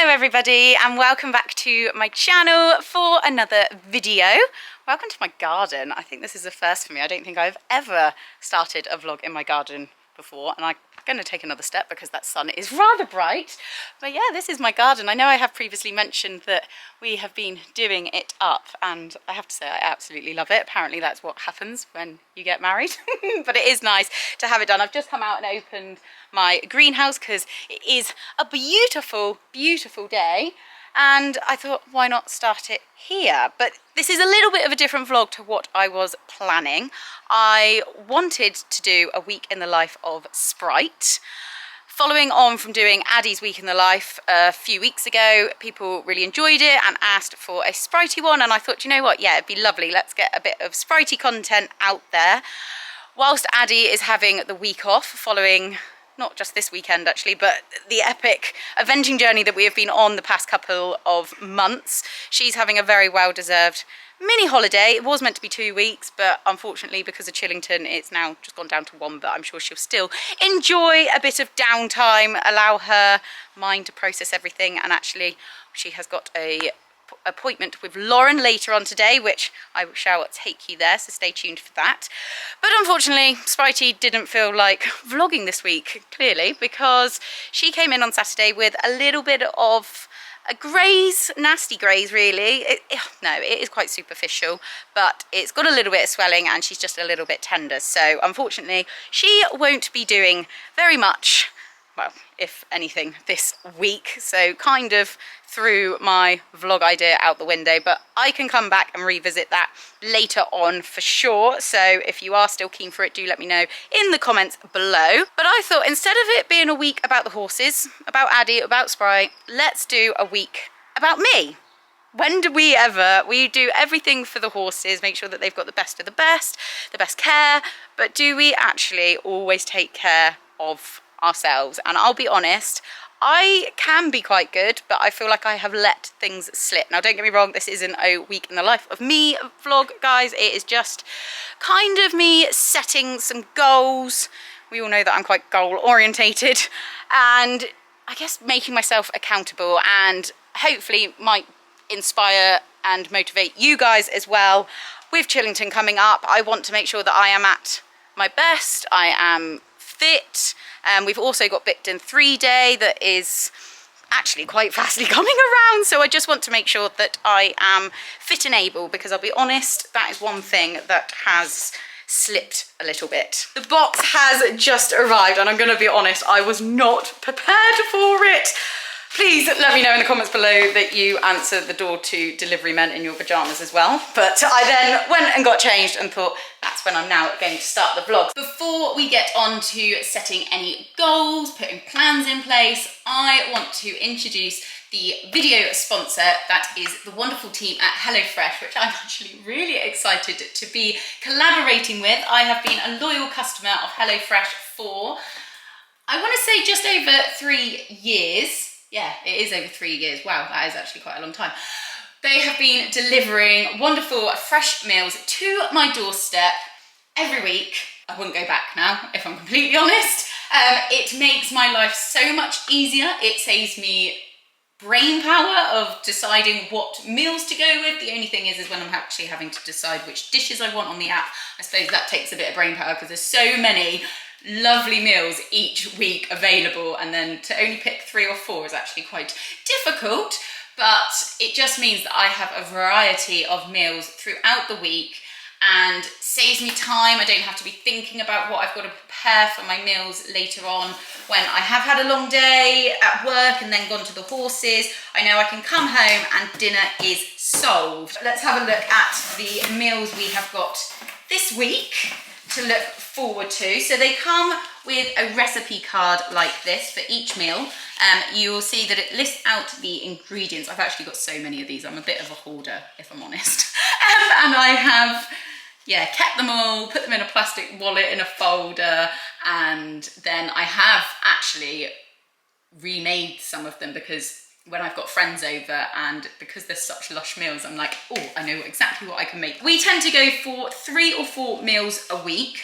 Hello everybody and welcome back to my channel for another video. Welcome to my garden. I think this is a first for me. I don't think I've ever started a vlog in my garden before, and I'm going to take another step because that sun is rather bright. But yeah, this is my garden. I know I have previously mentioned that we have been doing it up, and I have to say I absolutely love it. Apparently that's what happens when you get married. But it is nice to have it done. I've just come out and opened my greenhouse because it is a beautiful, beautiful day, and I thought, why not start it here? But this is a little bit of a different vlog to what I was planning. I wanted to do a week in the life of Sprite. Following on from doing Addie's week in the life a few weeks ago, people really enjoyed it and asked for a Spritey one, and I thought, you know what, yeah, it'd be lovely. Let's get a bit of Spritey content out there. Whilst Addie is having the week off following not just this weekend actually, but the epic eventing journey that we have been on the past couple of months. She's having a very well-deserved mini holiday. It was meant to be 2 weeks, but unfortunately because of Chillington it's now just gone down to 1, but I'm sure she'll still enjoy a bit of downtime, allow her mind to process everything, and actually she has got a appointment with Lauren later on today, which I shall take you there, so stay tuned for that. But unfortunately Spritey didn't feel like vlogging this week, clearly, because she came in on Saturday with a little bit of a graze, nasty graze really. No, it is quite superficial, but it's got a little bit of swelling and she's just a little bit tender, so unfortunately she won't be doing very much, well, if anything, this week. So kind of threw my vlog idea out the window, but I can come back and revisit that later on for sure. So if you are still keen for it, do let me know in the comments below. But I thought instead of it being a week about the horses, about Addie, about Sprite, let's do a week about me. When do we ever? We do everything for the horses, make sure that they've got the best of the best care, but do we actually always take care of ourselves? And I'll be honest, I can be quite good, but I feel like I have let things slip. Now don't get me wrong, this isn't a week in the life of me vlog, guys. It is just kind of me setting some goals. We all know that I'm quite goal orientated, and I guess making myself accountable, and hopefully might inspire and motivate you guys as well. With Chillington coming up, I want to make sure that I am at my best, I am fit. We've also got Buckskin 3 Day that is actually quite fastly coming around, so I just want to make sure that I am fit and able, because I'll be honest, that is one thing that has slipped a little bit. The box has just arrived and I'm going to be honest, I was not prepared for it. Please let me know in the comments below that you answer the door to delivery men in your pajamas as well. But I then went and got changed and thought that's when I'm now going to start the vlog. Before we get on to setting any goals, putting plans in place, I want to introduce the video sponsor, that is the wonderful team at HelloFresh, which I'm actually really excited to be collaborating with. I have been a loyal customer of HelloFresh for, I want to say, just over 3 years. Yeah, it is over 3 years. Wow, that is actually quite a long time. They have been delivering wonderful fresh meals to my doorstep every week. I wouldn't go back now, if I'm completely honest. It makes my life so much easier. It saves me brain power of deciding what meals to go with. The only thing is when I'm actually having to decide which dishes I want on the app, I suppose that takes a bit of brain power because there's so many lovely meals each week available, and then to only pick 3 or 4 is actually quite difficult. But it just means that I have a variety of meals throughout the week and saves me time. I don't have to be thinking about what I've got to prepare for my meals later on when I have had a long day at work and then gone to the horses. I know I can come home and dinner is solved. Let's have a look at the meals we have got this week to look forward to. So they come with a recipe card like this for each meal. You will see that it lists out the ingredients. I've actually got so many of these, I'm a bit of a hoarder if I'm honest. And I have, yeah, kept them all, put them in a plastic wallet in a folder, and then I have actually remade some of them because when I've got friends over, and because there's such lush meals, I'm like, oh, I know exactly what I can make. We tend to go for 3 or 4 meals a week.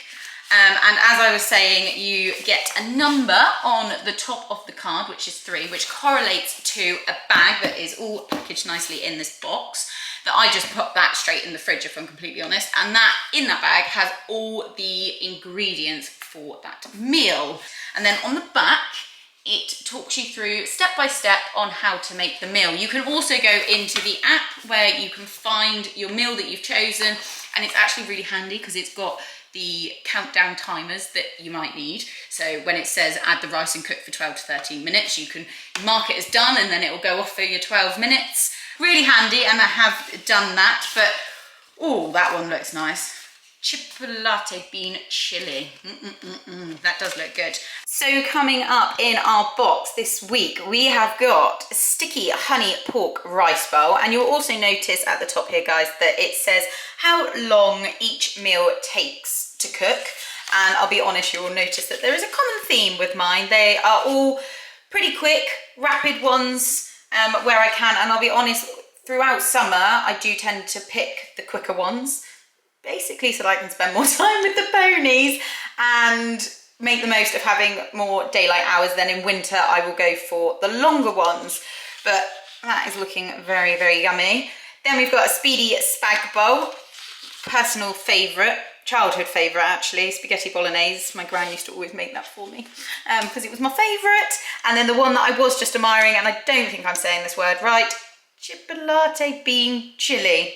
And as I was saying, you get a number on the top of the card, which is 3, which correlates to a bag that is all packaged nicely in this box. That I just put that straight in the fridge, if I'm completely honest. And that in that bag has all the ingredients for that meal. And then on the back, it talks you through step by step on how to make the meal. You can also go into the app where you can find your meal that you've chosen, and it's actually really handy because it's got the countdown timers that you might need. So when it says add the rice and cook for 12 to 13 minutes, you can mark it as done and then it will go off for your 12 minutes. Really handy, and I have done that, but oh, that one looks nice. Chipolate bean chili. That does look good. So coming up in our box this week, we have got a sticky honey pork rice bowl, and you'll also notice at the top here, guys, that it says how long each meal takes to cook. And I'll be honest, you will notice that there is a common theme with mine. They are all pretty quick, rapid ones where I can, and I'll be honest, throughout summer, I do tend to pick the quicker ones, basically so that I can spend more time with the ponies and make the most of having more daylight hours. Then in winter I will go for the longer ones, but that is looking very, very yummy. Then we've got a speedy spag bowl, personal favourite, childhood favourite actually, spaghetti bolognese. My gran used to always make that for me because it was my favourite. And then the one that I was just admiring, and I don't think I'm saying this word right, chipolate bean chili.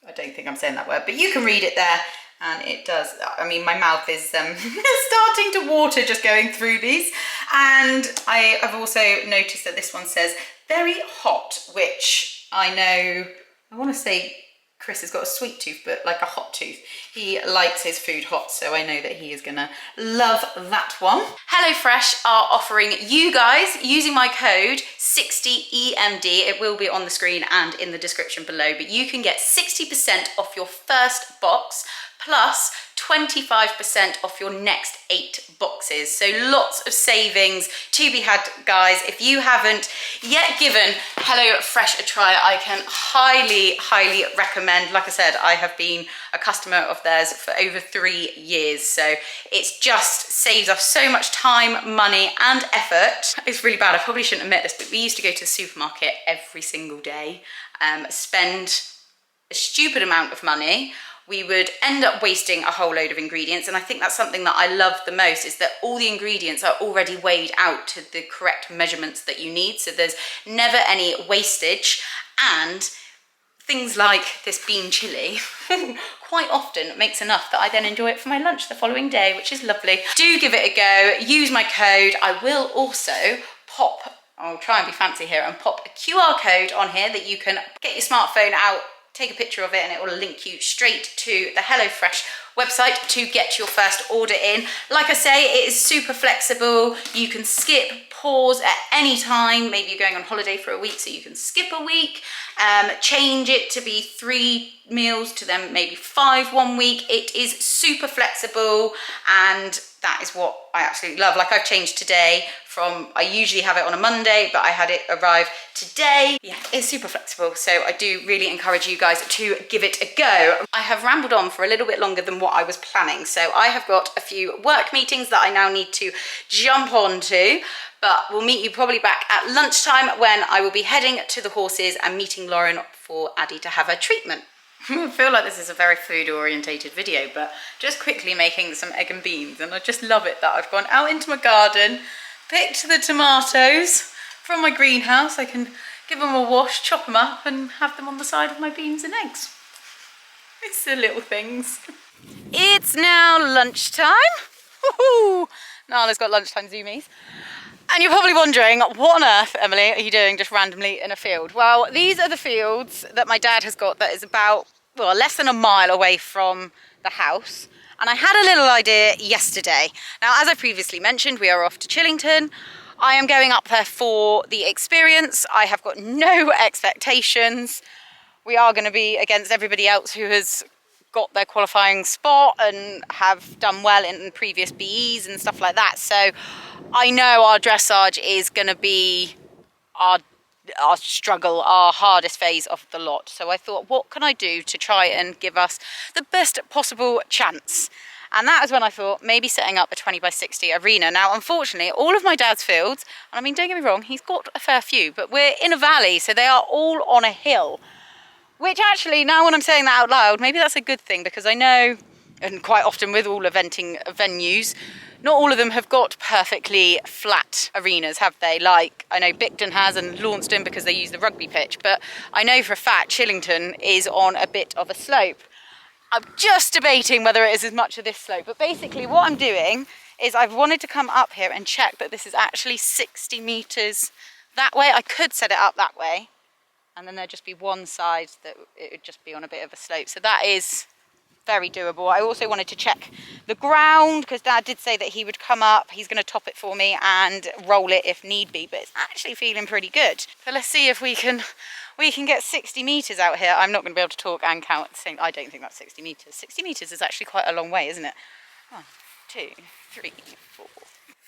I don't think I'm saying that word, but you can read it there, and it does. I mean, my mouth is starting to water just going through these. And I have also noticed that this one says very hot, which I know, I want to say Chris has got a sweet tooth, but like a hot tooth. He likes his food hot, so I know that he is gonna love that one. HelloFresh are offering you guys, using my code 60EMD, it will be on the screen and in the description below, but you can get 60% off your first box plus 25% off your next 8 boxes. So lots of savings to be had, guys. If you haven't yet given HelloFresh a try, I can highly, highly recommend. Like I said, I have been a customer of theirs for over 3 years. So it's just saves us so much time, money, and effort. It's really bad. I probably shouldn't admit this, but we used to go to the supermarket every single day, spend a stupid amount of money. We would end up wasting a whole load of ingredients, and I think that's something that I love the most, is that all the ingredients are already weighed out to the correct measurements that you need, so there's never any wastage. And things like this bean chili quite often makes enough that I then enjoy it for my lunch the following day, which is lovely. Do give it a go, use my code. I will also I'll try and be fancy here and pop a QR code on here that you can get your smartphone out, take a picture of it, and it will link you straight to the HelloFresh website to get your first order in. Like I say, it is super flexible. You can skip, pause at any time. Maybe you're going on holiday for a week, so you can skip a week, change it to be 3 meals to then maybe 5 one week. It is super flexible, and that is what I absolutely love. Like I've changed today from, I usually have it on a Monday, but I had it arrive today. Yeah, it's super flexible. So I do really encourage you guys to give it a go. I have rambled on for a little bit longer than what I was planning. So I have got a few work meetings that I now need to jump on to, but we'll meet you probably back at lunchtime when I will be heading to the horses and meeting Lauren for Addie to have her treatment. I feel like this is a very food orientated video, but just quickly making some egg and beans, and I just love it that I've gone out into my garden, picked the tomatoes from my greenhouse. I can give them a wash, chop them up, and have them on the side of my beans and eggs. It's the little things. It's now lunchtime. Woohoo! Nala's got lunchtime zoomies. And you're probably wondering, what on earth, Emily, are you doing just randomly in a field? Well, these are the fields that my dad has got that is about, well, less than a mile away from the house. And I had a little idea yesterday. Now, as I previously mentioned, we are off to Chillington. I am going up there for the experience. I have got no expectations. We are going to be against everybody else who has got their qualifying spot and have done well in previous BEs and stuff like that. So I know our dressage is going to be our struggle, our hardest phase of the lot. So I thought, what can I do to try and give us the best possible chance? And that was when I thought maybe setting up a 20 by 60 arena. Now, unfortunately, all of my dad's fields, and I mean, don't get me wrong, he's got a fair few, but we're in a valley, so they are all on a hill. Which actually, now when I'm saying that out loud, maybe that's a good thing, because I know, and quite often with all eventing venues, not all of them have got perfectly flat arenas, have they? Like, I know Bicton has and Launceston because they use the rugby pitch, but I know for a fact Chillington is on a bit of a slope. I'm just debating whether it is as much of this slope, but basically what I'm doing is I've wanted to come up here and check that this is actually 60 metres that way. I could set it up that way, and then there'd just be one side that it would just be on a bit of a slope. So that is very doable. I also wanted to check the ground because Dad did say that he would come up, he's going to top it for me and roll it if need be, but it's actually feeling pretty good. So let's see if we can get 60 metres out here. I'm not going to be able to talk and count at the same. I don't think that's 60 metres. 60 metres is actually quite a long way, isn't it? 1, 2, 3, 4,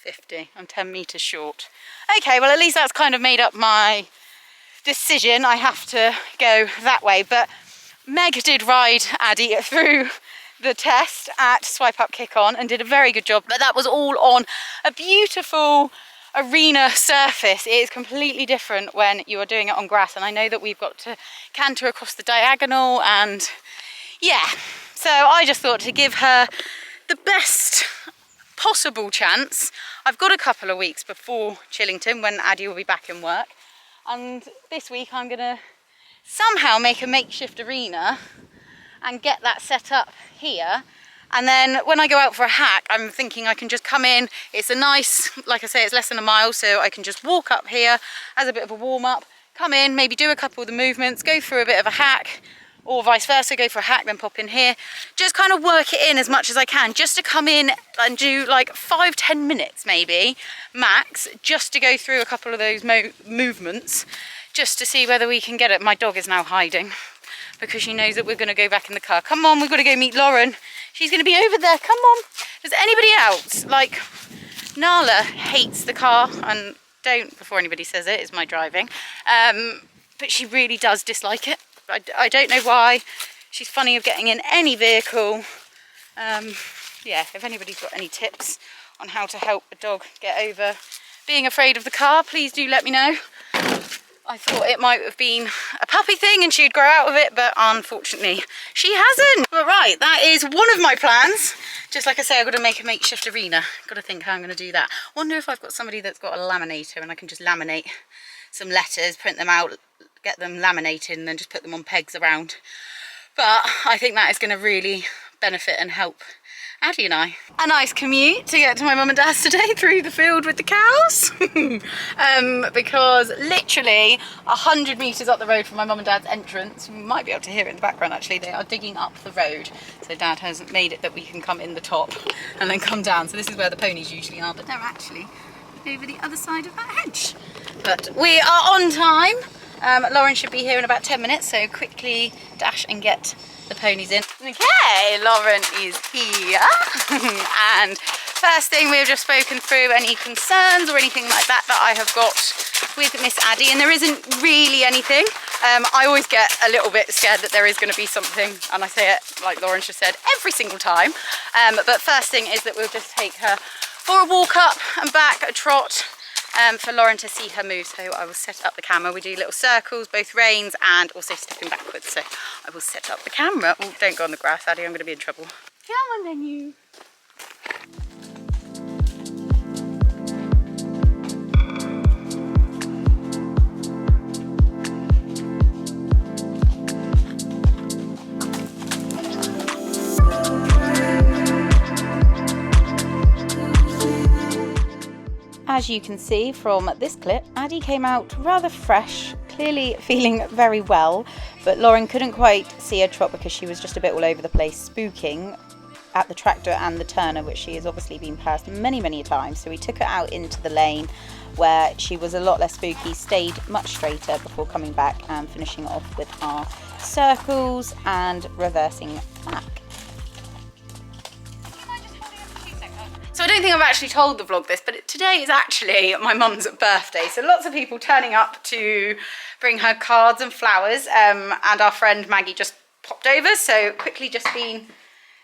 50. I'm 10 metres short. Okay, well at least that's kind of made up my decision. I have to go that way, but Meg did ride Addie through the test at Swipe Up Kick On and did a very good job, but that was all on a beautiful arena surface. It is completely different when you are doing it on grass, and I know that we've got to canter across the diagonal, and yeah, so I just thought to give her the best possible chance. I've got a couple of weeks before Chillington when Addie will be back in work, and this week I'm gonna somehow make a makeshift arena and get that set up here, and then when I go out for a hack, I'm thinking I can just come in. It's a nice, like I say, it's less than a mile, so I can just walk up here as a bit of a warm-up, come in, maybe do a couple of the movements, go through a bit of a hack, or vice versa, go for a hack, then pop in here. Just kind of work it in as much as I can, just to come in and do like 5-10 minutes maybe, max, just to go through a couple of those movements, just to see whether we can get it. My dog is now hiding because she knows that we're going to go back in the car. Come on, we've got to go meet Lauren. She's going to be over there. Come on. Does anybody else, like Nala hates the car, and don't, before anybody says it, is my driving, but she really does dislike it. I don't know why. She's funny of getting in any vehicle. Yeah, if anybody's got any tips on how to help a dog get over being afraid of the car, please do let me know. I thought it might have been a puppy thing and she'd grow out of it, but unfortunately she hasn't. But right, that is one of my plans. Just like I say, I've got to make a makeshift arena. Got to think how I'm going to do that. Wonder if I've got somebody that's got a laminator and I can just laminate some letters, print them out, get them laminated, and then just put them on pegs around. But I think that is going to really benefit and help Addie and I. A nice commute to get to my mum and dad's today through the field with the cows. Because literally 100 metres up the road from my mum and dad's entrance, you might be able to hear it in the background actually, they are digging up the road. So Dad has made it that we can come in the top and then come down. So this is where the ponies usually are, but they're actually over the other side of that hedge. But we are on time. Lauren should be here in about 10 minutes, so quickly dash and get the ponies in. Okay, Lauren is here. And first thing, we've just spoken through any concerns or anything like that that I have got with Miss Addie, and there isn't really anything. I always get a little bit scared that there is going to be something, and I say it like Lauren just said every single time. But first thing is that we'll just take her for a walk up and back, a trot, for Lauren to see her move. So I will set up the camera. We do little circles, both reins and also stepping backwards. So I will set up the camera. Oh, don't go on the grass, Addie, I'm going to be in trouble. Come on then, you. As you can see from this clip, Addie came out rather fresh, clearly feeling very well, but Lauren couldn't quite see her trot because she was just a bit all over the place, spooking at the tractor and the turner, which she has obviously been past many times. So we took her out into the lane where she was a lot less spooky, stayed much straighter before coming back and finishing off with our circles and reversing back. So I don't think I've actually told the vlog this, but today is actually my mum's birthday. So lots of people turning up to bring her cards and flowers, and our friend Maggie just popped over. So quickly just been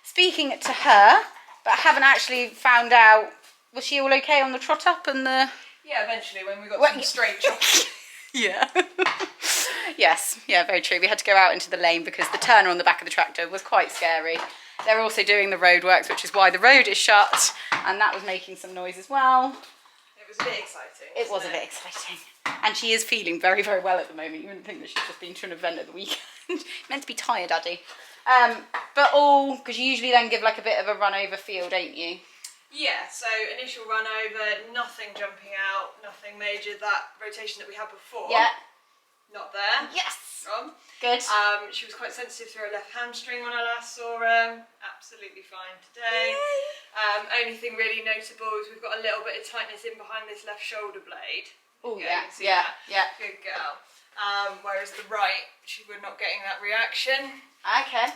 speaking to her but I haven't actually found out, was she all okay on the trot up and the... Yeah, eventually when we got some straight chops. Yeah. Yes, yeah, very true. We had to go out into the lane because the turner on the back of the tractor was quite scary. They're also doing the roadworks, which is why the road is shut, and that was making some noise as well. It was a bit exciting. It was a bit exciting. And she is feeling very, very well at the moment. You wouldn't think that she's just been to an event at the weekend. Meant to be tired, Addie. But all, because you usually then give like a bit of a run over feel, don't you? Yeah, so initial run over, nothing jumping out, nothing major. That rotation that we had before, Yeah. Not there. Yes. Wrong. Good. She was quite sensitive to her left hamstring when I last saw her. Absolutely fine today. Only thing really notable is we've got a little bit of tightness in behind this left shoulder blade. Oh yeah, yeah, yeah. Good girl. Whereas the right, we're not getting that reaction. Okay.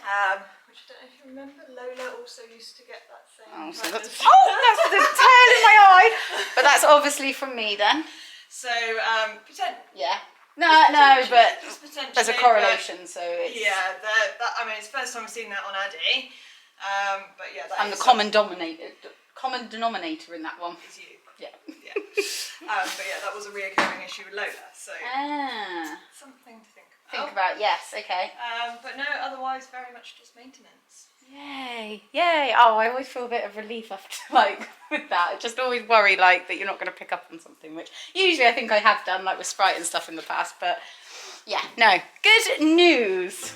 Which I don't know if you remember, Lola also used to get that same. Oh, so that's the tail in my eye. But that's obviously from me then. So, yeah. No, but there's a correlation, so it's... Yeah, I mean, it's the first time I've seen that on Addie. But yeah, that I'm the common denominator in that one. Is you. Yeah. Yeah. But yeah, that was a reoccurring issue with Lola, so something to think about. Yes, okay. But no, otherwise very much just maintenance. Yay, yay. Oh, I always feel a bit of relief after, like, with that. I just always worry, like, that you're not going to pick up on something, which usually I think I have done, like, with Sprite and stuff in the past, but yeah, no. Good news.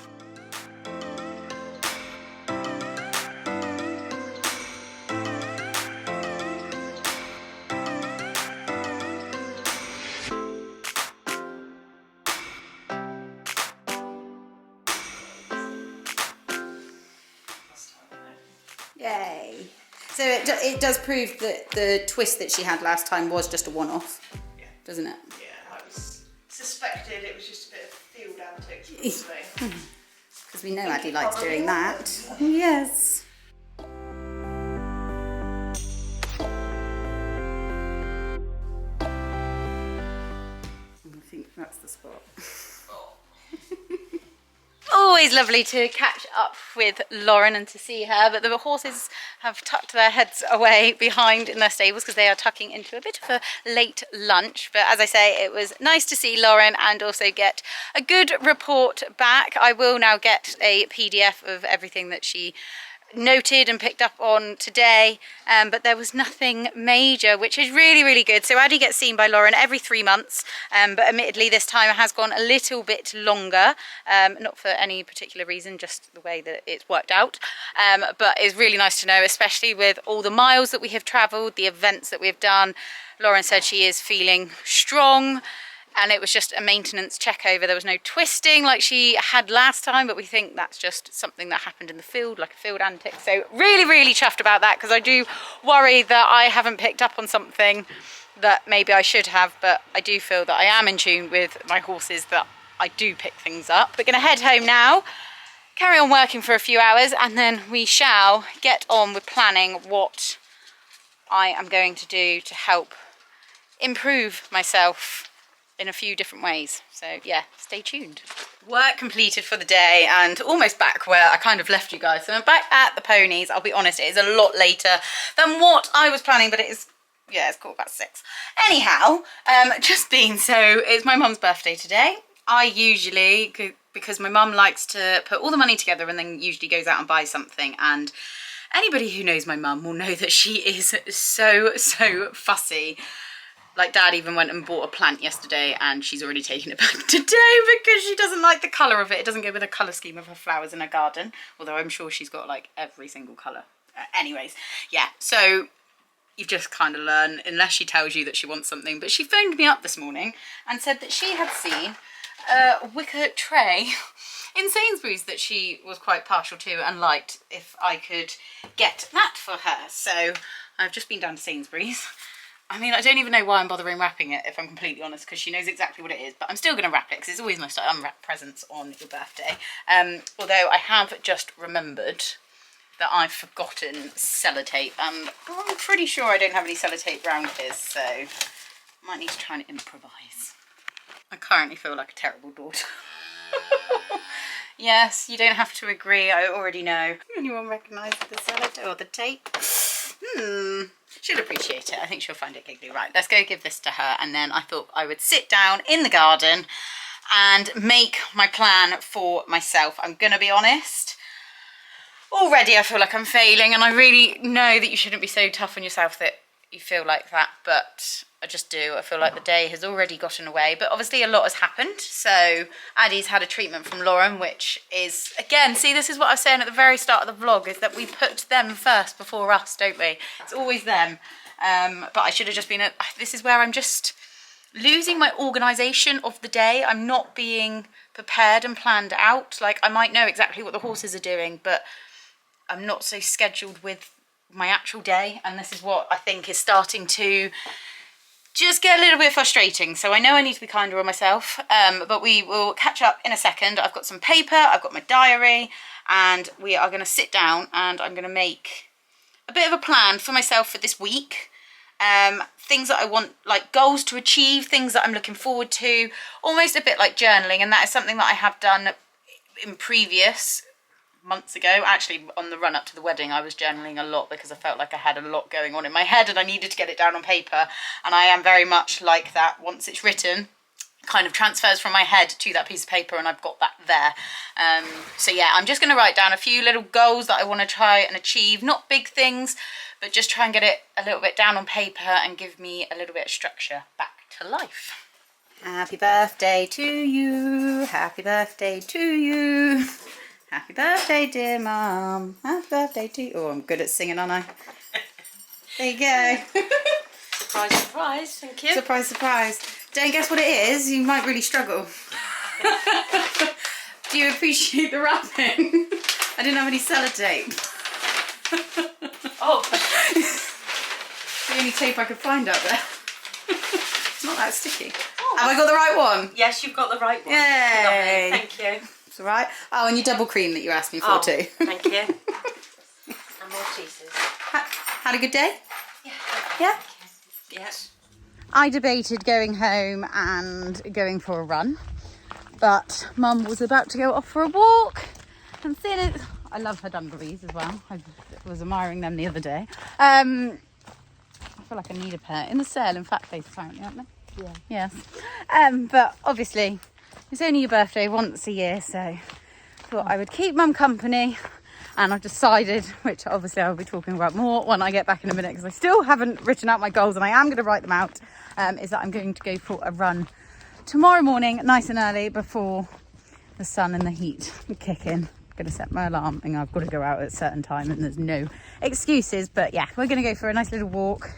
Yay. So it does prove that the twist that she had last time was just a one-off, doesn't it? Yeah, I was suspected it was just a bit of field antics, probably. Because we know Addie likes doing that. Yes. I think that's the spot. Always lovely to catch up with Lauren and to see her, but the horses have tucked their heads away behind in their stables because they are tucking into a bit of a late lunch. But as I say, it was nice to see Lauren and also get a good report back. I will now get a PDF of everything that she noted and picked up on today, but there was nothing major, which is really, really good. So Addie gets seen by Lauren every 3 months, but admittedly this time it has gone a little bit longer, not for any particular reason, just the way that it's worked out, but it's really nice to know, especially with all the miles that we have travelled, the events that we've done. Lauren said she is feeling strong, and it was just a maintenance check over. There was no twisting like she had last time, but we think that's just something that happened in the field, like a field antic. So really, really chuffed about that, because I do worry that I haven't picked up on something that maybe I should have, but I do feel that I am in tune with my horses, that I do pick things up. We're going to head home now, carry on working for a few hours, and then we shall get on with planning what I am going to do to help improve myself in a few different ways. So yeah, stay tuned. Work completed for the day and almost back where I kind of left you guys. So I'm back at the ponies. I'll be honest, it is a lot later than what I was planning, but it is, yeah, it's 6:15. Anyhow, it's my mum's birthday today. I usually, because my mum likes to put all the money together and then usually goes out and buys something, and anybody who knows my mum will know that she is so fussy. Like, Dad even went and bought a plant yesterday and she's already taken it back today because she doesn't like the colour of it. It doesn't go with the colour scheme of her flowers in her garden, although I'm sure she's got like every single colour. Anyways, yeah, so you've just kind of learn, unless she tells you that she wants something. But she phoned me up this morning and said that she had seen a wicker tray in Sainsbury's that she was quite partial to and liked if I could get that for her. So I've just been down to Sainsbury's. I mean, I don't even know why I'm bothering wrapping it, if I'm completely honest, because she knows exactly what it is, but I'm still going to wrap it because it's always nice to unwrap presents on your birthday. Although I have just remembered that I've forgotten sellotape, and I'm pretty sure I don't have any sellotape around here, so I might need to try and improvise. I currently feel like a terrible daughter. Yes, you don't have to agree, I already know. Anyone recognise the sellotape or the tape? She'll appreciate it. I think she'll find it giggly. Right, let's go give this to her. And then I thought I would sit down in the garden and make my plan for myself. I'm gonna be honest, already I feel like I'm failing, and I really know that you shouldn't be so tough on yourself that you feel like that, but I just do. I feel like the day has already gotten away, but obviously a lot has happened. So Addie's had a treatment from Lauren, which is, again, see, this is what I was saying at the very start of the vlog, is that we put them first before us, don't we? It's always them. But I should have just been, this is where I'm just losing my organisation of the day. I'm not being prepared and planned out. Like, I might know exactly what the horses are doing, but I'm not so scheduled with my actual day, and this is what I think is starting to just get a little bit frustrating. So I know I need to be kinder on myself, but we will catch up in a second. I've got some paper, I've got my diary, and we are going to sit down and I'm going to make a bit of a plan for myself for this week. Things that I want, like goals to achieve, things that I'm looking forward to, almost a bit like journaling, and that is something that I have done in previous months ago. Actually, on the run up to the wedding, I was journaling a lot because I felt like I had a lot going on in my head and I needed to get it down on paper, and I am very much like that. Once it's written, it kind of transfers from my head to that piece of paper, and I've got that there. So yeah, I'm just going to write down a few little goals that I want to try and achieve, not big things, but just try and get it a little bit down on paper and give me a little bit of structure back to life. Happy birthday to you, happy birthday to you. Happy birthday, dear Mum. Happy birthday to you. Oh, I'm good at singing, aren't I? There you go. Surprise, surprise. Thank you. Surprise, surprise. Don't guess what it is. You might really struggle. Do you appreciate the wrapping? I didn't have any sellotape. Oh. The only tape I could find out there. It's not that sticky. Oh. Have I got the right one? Yes, you've got the right one. Yay. Lovely. Thank you. It's all right. Oh, and your double cream that you asked me for too. Thank you. And more cheeses. Had a good day? Yeah. Yeah? Yes. I debated going home and going for a run, but Mum was about to go off for a walk, and seeing it, I love her dungarees as well. I was admiring them the other day. I feel like I need a pair in the sale and fat face apparently, aren't they? Yeah. Yes. But obviously it's only your birthday once a year, so I thought I would keep Mum company, and I've decided, which obviously I'll be talking about more when I get back in a minute because I still haven't written out my goals and I am going to write them out, is that I'm going to go for a run tomorrow morning nice and early before the sun and the heat kick in. I'm going to set my alarm and I've got to go out at a certain time and there's no excuses, but yeah, we're going to go for a nice little walk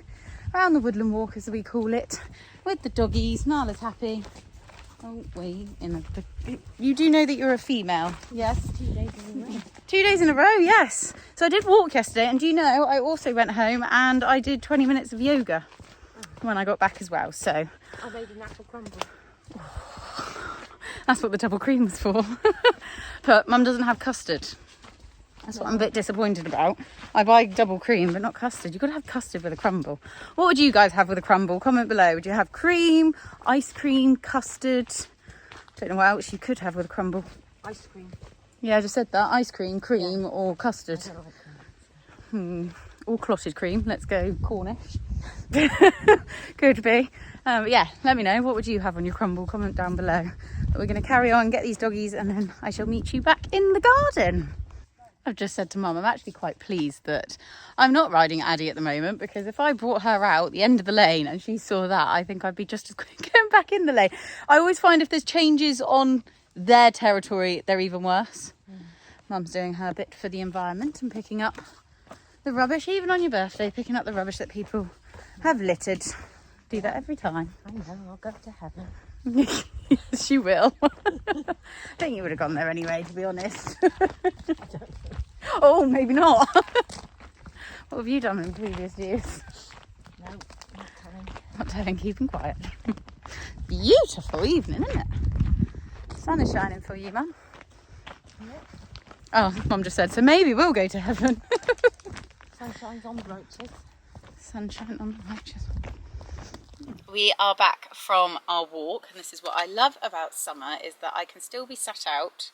around the woodland walk as we call it with the doggies. Nala's happy. Oh, wait, you do know that you're a female? Yes. 2 days in a row. 2 days in a row, yes. So I did walk yesterday, and do you know, I also went home and I did 20 minutes of yoga when I got back as well, so. I made an apple crumble. That's what the double cream was for. But Mum doesn't have custard. That's what I'm a bit disappointed about. I buy double cream, but not custard. You've got to have custard with a crumble. What would you guys have with a crumble? Comment below. Would you have cream, ice cream, custard? Don't know what else you could have with a crumble. Ice cream. Yeah, I just said that. Ice cream, cream, or custard. Or clotted cream. Let's go Cornish. Could be. But yeah, let me know. What would you have on your crumble? Comment down below. But we're going to carry on, get these doggies, and then I shall meet you back in the garden. I've just said to Mum, I'm actually quite pleased that I'm not riding Addie at the moment, because if I brought her out the end of the lane and she saw that, I think I'd be just as quick going back in the lane. I always find if there's changes on their territory, they're even worse. Mum's doing her bit for the environment and picking up the rubbish, even on your birthday, picking up the rubbish that people have littered. Do that every time. I know, I'll go to heaven. Yes, you will. I think you would have gone there anyway, to be honest. Oh, maybe not. What have you done in previous years? No, not telling. Not telling, keeping quiet. Beautiful evening, isn't it? Sun is shining for you, Mum. Yep. Oh, Mum just said, so maybe we'll go to heaven. Sunshine's on the roaches. Sunshine on the roaches. We are back from our walk, and this is what I love about summer, is that I can still be sat out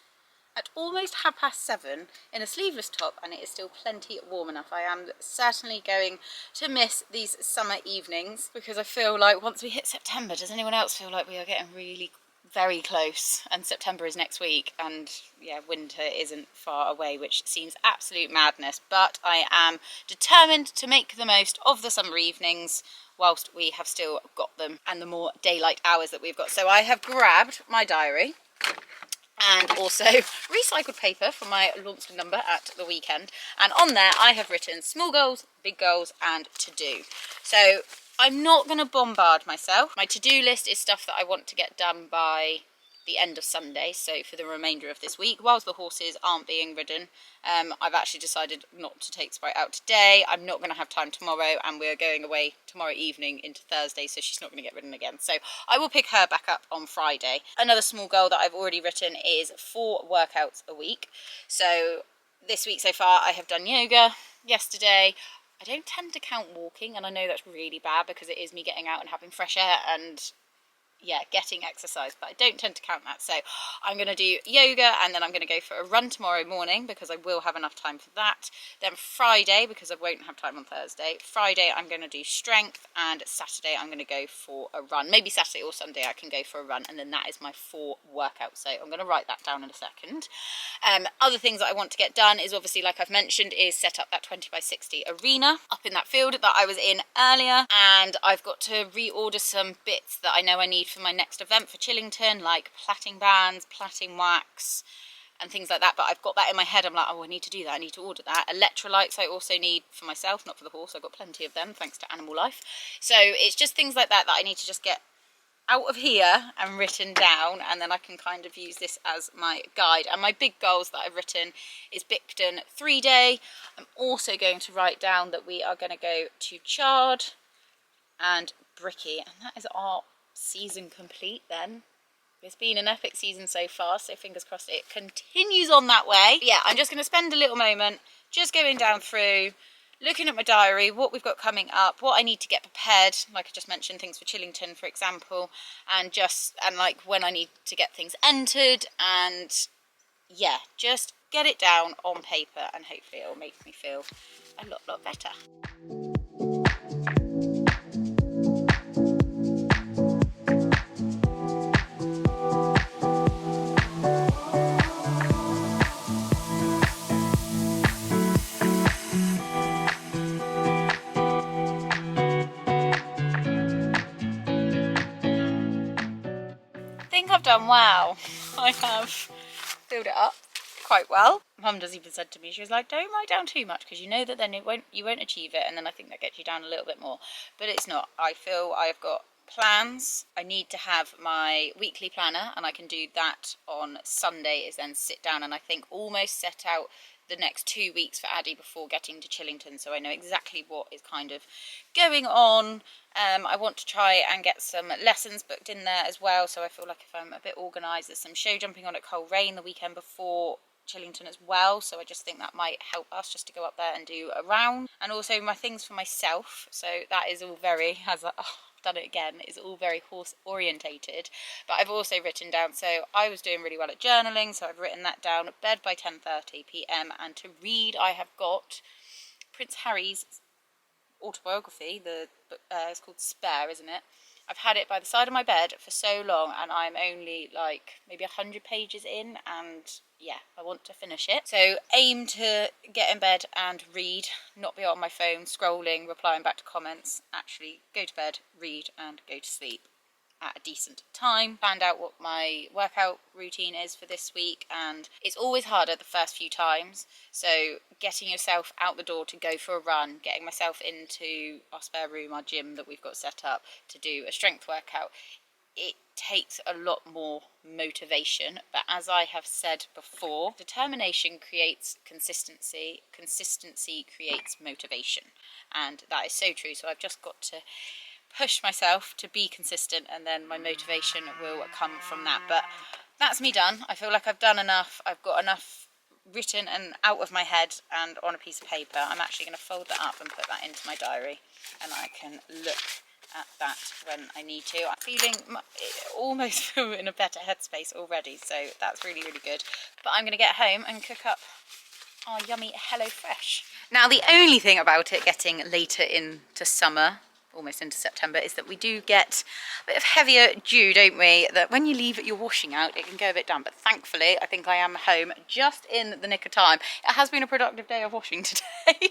at almost 7:30 in a sleeveless top, and it is still plenty warm enough. I am certainly going to miss these summer evenings, because I feel like once we hit September, does anyone else feel like we are getting really very close, and September is next week, and yeah, winter isn't far away, which seems absolute madness. But I am determined to make the most of the summer evenings whilst we have still got them, and the more daylight hours that we've got. So I have grabbed my diary and also recycled paper from my launch number at the weekend, and on there I have written small goals, big goals, and to do. So I'm not going to bombard myself. My to-do list is stuff that I want to get done by the end of Sunday, so for the remainder of this week, whilst the horses aren't being ridden. I've actually decided not to take Sprite out today. I'm not going to have time tomorrow, and we're going away tomorrow evening into Thursday, so she's not going to get ridden again. So I will pick her back up on Friday. Another small goal that I've already written is 4 workouts a week. So this week so far I have done yoga yesterday. I don't tend to count walking, and I know that's really bad because it is me getting out and having fresh air and yeah, getting exercise, but I don't tend to count that. So I'm going to do yoga, and then I'm going to go for a run tomorrow morning because I will have enough time for that. Then Friday, because I won't have time on Thursday, Friday I'm going to do strength, and Saturday I'm going to go for a run. Maybe Saturday or Sunday I can go for a run, and then that is my 4 workouts. So I'm going to write that down in a second. Other things that I want to get done is obviously, like I've mentioned, is set up that 20x60 arena up in that field that I was in earlier, and I've got to reorder some bits that I know I need for my next event for Chillington, like plaiting bands, plaiting wax and things like that. But I've got that in my head. I'm like, oh, I need to do that, I need to order that. Electrolytes I also need for myself, not for the horse. I've got plenty of them thanks to Animal Life. So it's just things like that that I need to just get out of here and written down, and then I can kind of use this as my guide. And my big goals that I've written is Bicton 3-day. I'm also going to write down that we are going to go to Chard and Bricky, and that is our season complete then. It's been an epic season so far, so fingers crossed it continues on that way. But yeah, I'm just going to spend a little moment just going down through, looking at my diary, what we've got coming up, what I need to get prepared, like I just mentioned, things for Chillington, for example, and like when I need to get things entered, and yeah, just get it down on paper, and hopefully it'll make me feel a lot better. I've done well. I have filled it up quite well. Mum just even said to me, she was like, don't write down too much, because you know that then you won't achieve it, and then I think that gets you down a little bit more. But it's not. I feel I've got plans. I need to have my weekly planner, and I can do that on Sunday, is then sit down and I think almost set out the next 2 weeks for Addie before getting to Chillington, so I know exactly what is kind of going on. I want to try and get some lessons booked in there as well, so I feel like if I'm a bit organised, there's some show jumping on at Coleraine the weekend before Chillington as well, so I just think that might help us just to go up there and do a round. And also my things for myself, so that is all very, done it again, is all very horse orientated. But I've also written down, so I was doing really well at journaling, so I've written that down, bed by 10:30 p.m, and to read I have got Prince Harry's autobiography, it's called Spare, isn't it? I've had it by the side of my bed for so long, and I'm only like maybe 100 pages in, and yeah, I want to finish it. So aim to get in bed and read, not be on my phone scrolling, replying back to comments. Actually go to bed, read, and go to sleep at a decent time. Found out what my workout routine is for this week, and it's always harder the first few times, so getting yourself out the door to go for a run, getting myself into our spare room, our gym that we've got set up to do a strength workout, it takes a lot more motivation. But as I have said before, determination creates consistency, consistency creates motivation, and that is so true. So I've just got to push myself to be consistent, and then my motivation will come from that. But that's me done. I feel like I've done enough. I've got enough written and out of my head and on a piece of paper. I'm actually going to fold that up and put that into my diary, and I can look at that when I need to. I'm feeling almost feel in a better headspace already, so that's really, really good. But I'm going to get home and cook up our yummy HelloFresh. Now, the only thing about it getting later into summer, almost into September, is that we do get a bit of heavier dew, don't we? That when you leave your washing out, it can go a bit down. But thankfully, I think I am home just in the nick of time. It has been a productive day of washing today.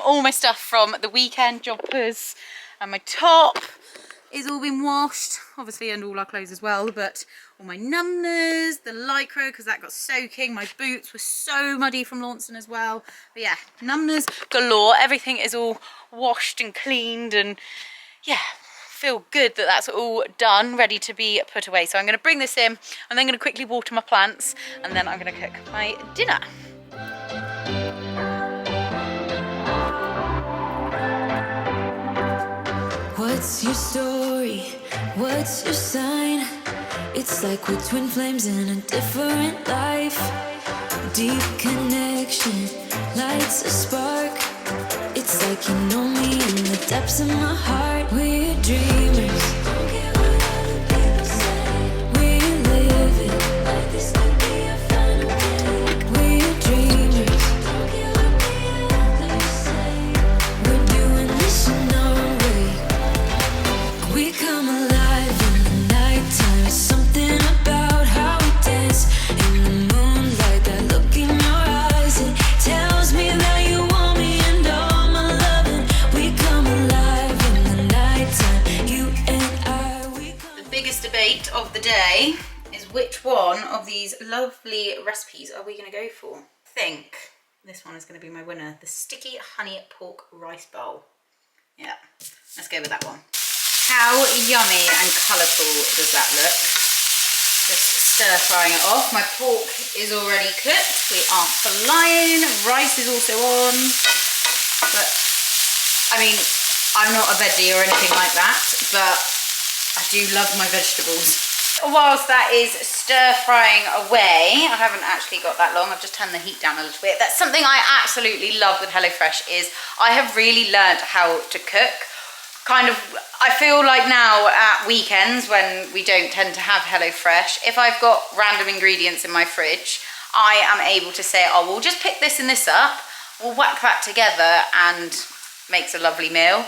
All my stuff from the weekend, jumpers and my top is all been washed, obviously, and all our clothes as well, but all my numbers, the lycra, because that got soaking, my boots were so muddy from Launceston as well. But yeah, numbers galore. Everything is all washed and cleaned, and yeah, feel good that that's all done, ready to be put away. So I'm going to bring this in, and then going to quickly water my plants, and then I'm going to cook my dinner. What's your story? What's your sign? It's like we're twin flames in a different life. Deep connection lights a spark. It's like you know me in the depths of my heart. We're dreamers. Don't care what other people say. We live it like this could be a final day. We're dreamers. Don't care what the others say. We're doing this in our way. We come alive in the nighttime. Something about how we dance in the moonlight. That look in your eyes, it tells me that you want me and all my loving. We come alive in the nighttime. You and I, we come. The biggest debate of the day is which one of these lovely recipes are we going to go for? I think this one is going to be my winner, the sticky honey pork rice bowl. Yeah, let's go with that one. How yummy and colourful does that look? Just stir frying it off. My pork is already cooked. We are flying. Rice is also on. But, I mean, I'm not a veggie or anything like that, but I do love my vegetables. Whilst that is stir frying away, I haven't actually got that long. I've just turned the heat down a little bit. That's something I absolutely love with HelloFresh is I have really learned how to cook. Kind of, I feel like now at weekends when we don't tend to have HelloFresh, if I've got random ingredients in my fridge, I am able to say, oh, we'll just pick this and this up, we'll whack that together and makes a lovely meal.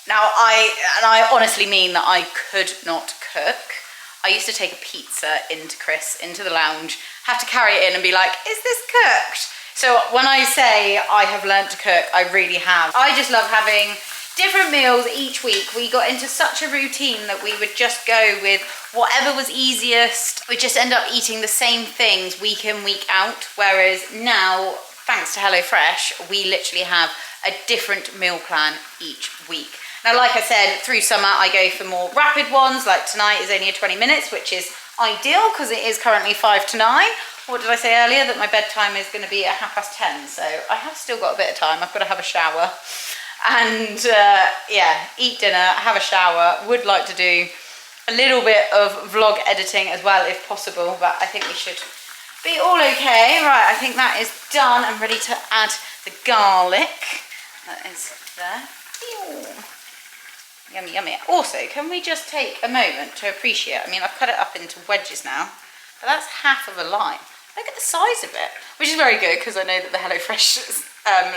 Now, I honestly mean that I could not cook. I used to take a pizza into Chris, into the lounge, have to carry it in and be like, is this cooked? So when I say I have learned to cook, I really have. I just love having different meals each week. We got into such a routine that we would just go with whatever was easiest. We just end up eating the same things week in, week out. Whereas now, thanks to HelloFresh, we literally have a different meal plan each week. Now, like I said, through summer, I go for more rapid ones. Like tonight is only 20 minutes, which is ideal because it is currently 5 to 9. What did I say earlier? That my bedtime is going to be at 10:30. So I have still got a bit of time. I've got to have a shower. And yeah, eat dinner, have a shower. Would like to do a little bit of vlog editing as well if possible, but I think we should be all okay. Right, I think that is done. I'm ready to add the garlic. That is there. Ew. Yummy, yummy. Also, can we just take a moment to appreciate, I mean, I've cut it up into wedges now, but that's half of a lime. Look at the size of it, which is very good because I know that the HelloFresh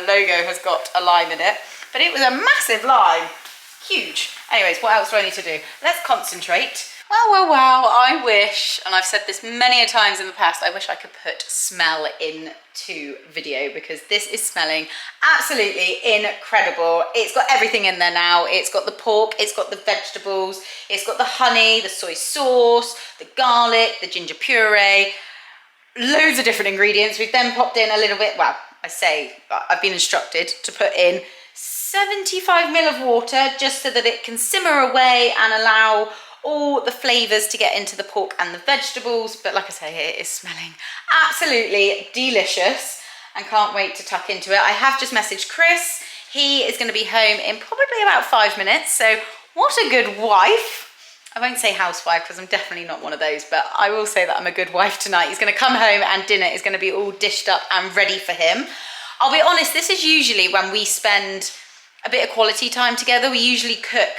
logo has got a lime in it. But it was a massive lime. Huge. Anyways, what else do I need to do? Let's concentrate. Well, I wish, and I've said this many a times in the past, I wish I could put smell into video because this is smelling absolutely incredible. It's got everything in there now. It's got the pork, it's got the vegetables, it's got the honey, the soy sauce, the garlic, the ginger puree, loads of different ingredients. We've then popped in a little bit, well, I say, I've been instructed to put in 75 ml of water just so that it can simmer away and allow all the flavours to get into the pork and the vegetables. But like I say, it is smelling absolutely delicious and can't wait to tuck into it. I have just messaged Chris. He is going to be home in probably about 5 minutes. So what a good wife. I won't say housewife because I'm definitely not one of those, but I will say that I'm a good wife tonight. He's going to come home and dinner is going to be all dished up and ready for him. I'll be honest, this is usually when we spend a bit of quality time together. We usually cook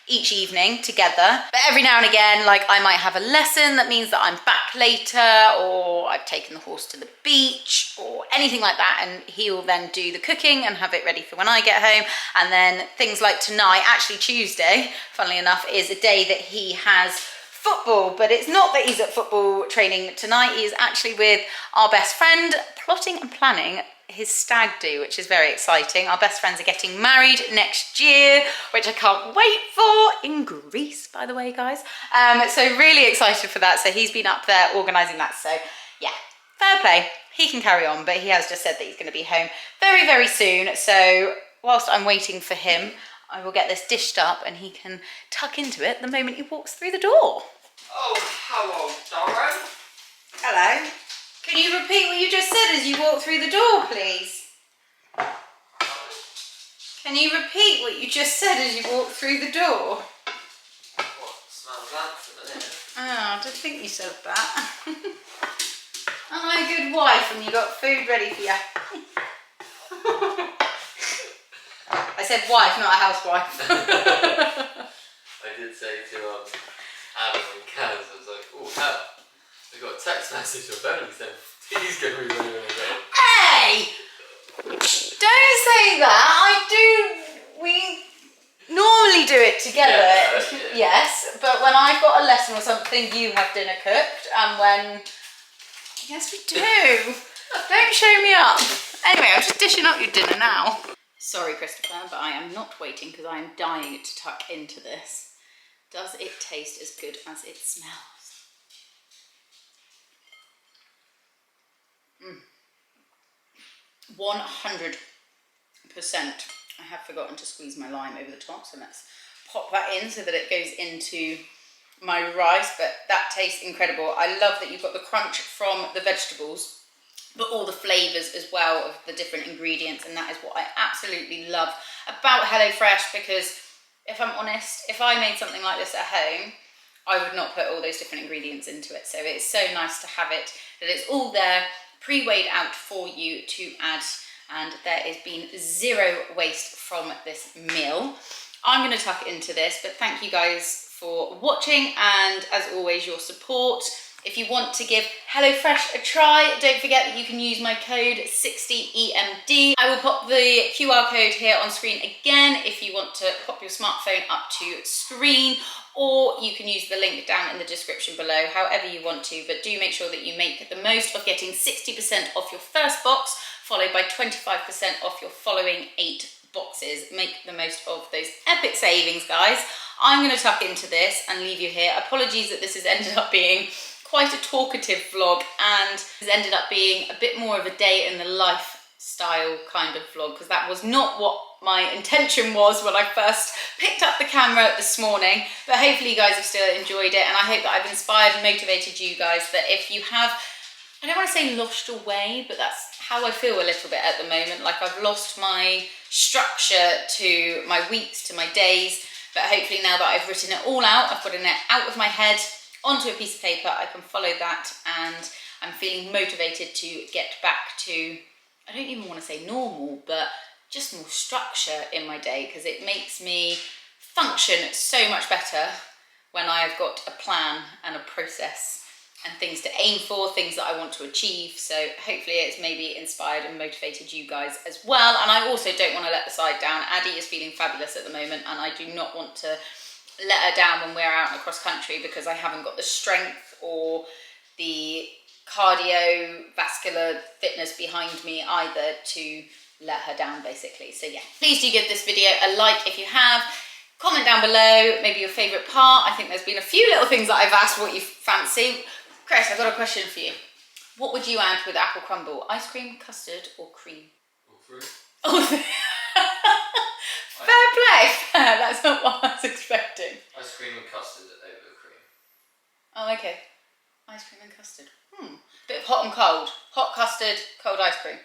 each evening together. But every now and again, like I might have a lesson that means that I'm back later, or I've taken the horse to the beach or anything like that, and he will then do the cooking and have it ready for when I get home. And then things like tonight, actually Tuesday, funnily enough, is a day that he has football, but it's not that he's at football training tonight. He is actually with our best friend, plotting and planning his stag do, which is very exciting. Our best friends are getting married next year, which I can't wait for, in Greece, by the way, guys. So really excited for that. So he's been up there organising that. So yeah, fair play. He can carry on, but he has just said that he's going to be home very, very soon. So whilst I'm waiting for him, I will get this dished up and he can tuck into it the moment he walks through the door. Oh, hello, Dora. Hello. Can you repeat what you just said as you walk through the door, please? Can you repeat what you just said as you walk through the door? What? Smells handsome, isn't it? Oh, I didn't think you said that. Am I a good wife when you got food ready for you? I said wife, not a housewife. I did say to Adam and Kaz, I was like, oh hell, I got a text message from Benny saying he's going to be running around. Hey! Don't say that. We normally do it together. Yeah. Yes, but when I've got a lesson or something, you have dinner cooked, and when... Yes, we do. Don't show me up. Anyway, I'm just dishing up your dinner now. Sorry, Christopher, but I am not waiting because I am dying to tuck into this. Does it taste as good as it smells? 100%. I have forgotten to squeeze my lime over the top, so let's pop that in so that it goes into my rice, but that tastes incredible. I love that you've got the crunch from the vegetables, but all the flavours as well of the different ingredients, and that is what I absolutely love about HelloFresh, because if I'm honest, if I made something like this at home, I would not put all those different ingredients into it. So it's so nice to have it, that it's all there, pre-weighed out for you to add, and there has been zero waste from this meal. I'm going to tuck into this, but thank you guys for watching, and as always, your support. If you want to give HelloFresh a try, don't forget that you can use my code 60EMD. I will pop the QR code here on screen again if you want to pop your smartphone up to screen, or you can use the link down in the description below, however you want to, but do make sure that you make the most of getting 60% off your first box, followed by 25% off your following 8 boxes. Make the most of those epic savings, guys. I'm going to tuck into this and leave you here. Apologies that this has ended up being quite a talkative vlog and has ended up being a bit more of a day in the lifestyle kind of vlog, because that was not what my intention was when I first picked up the camera this morning. But hopefully you guys have still enjoyed it, and I hope that I've inspired and motivated you guys, that if you have, I don't want to say lost your way, but that's how I feel a little bit at the moment. Like I've lost my structure to my weeks, to my days, but hopefully now that I've written it all out, I've gotten it out of my head, onto a piece of paper, I can follow that, and I'm feeling motivated to get back to, I don't even want to say normal, but just more structure in my day, because it makes me function so much better when I've got a plan and a process and things to aim for, things that I want to achieve. So hopefully it's maybe inspired and motivated you guys as well. And I also don't want to let the side down. Addie is feeling fabulous at the moment, and I do not want to let her down when we're out and across country, because I haven't got the strength or the cardiovascular fitness behind me either to let her down, basically. So yeah, please do give this video a like if you have. Comment down below maybe your favourite part. I think there's been a few little things that I've asked what you fancy. Chris, I've got a question for you. What would you add with apple crumble? Ice cream, custard, or cream? All through. Oh, fair play. That's not what I was expecting. Ice cream and custard over cream. Oh, okay. Ice cream and custard. Bit of hot and cold. Hot custard, cold ice cream.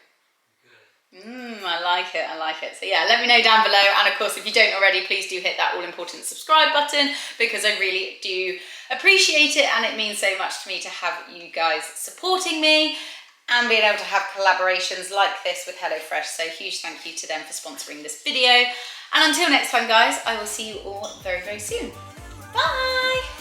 I like it, I like it. So yeah, let me know down below, and of course if you don't already, please do hit that all important subscribe button, because I really do appreciate it, and it means so much to me to have you guys supporting me. and being able to have collaborations like this with HelloFresh. So huge thank you to them for sponsoring this video. And until next time, guys, I will see you all very, very soon. Bye!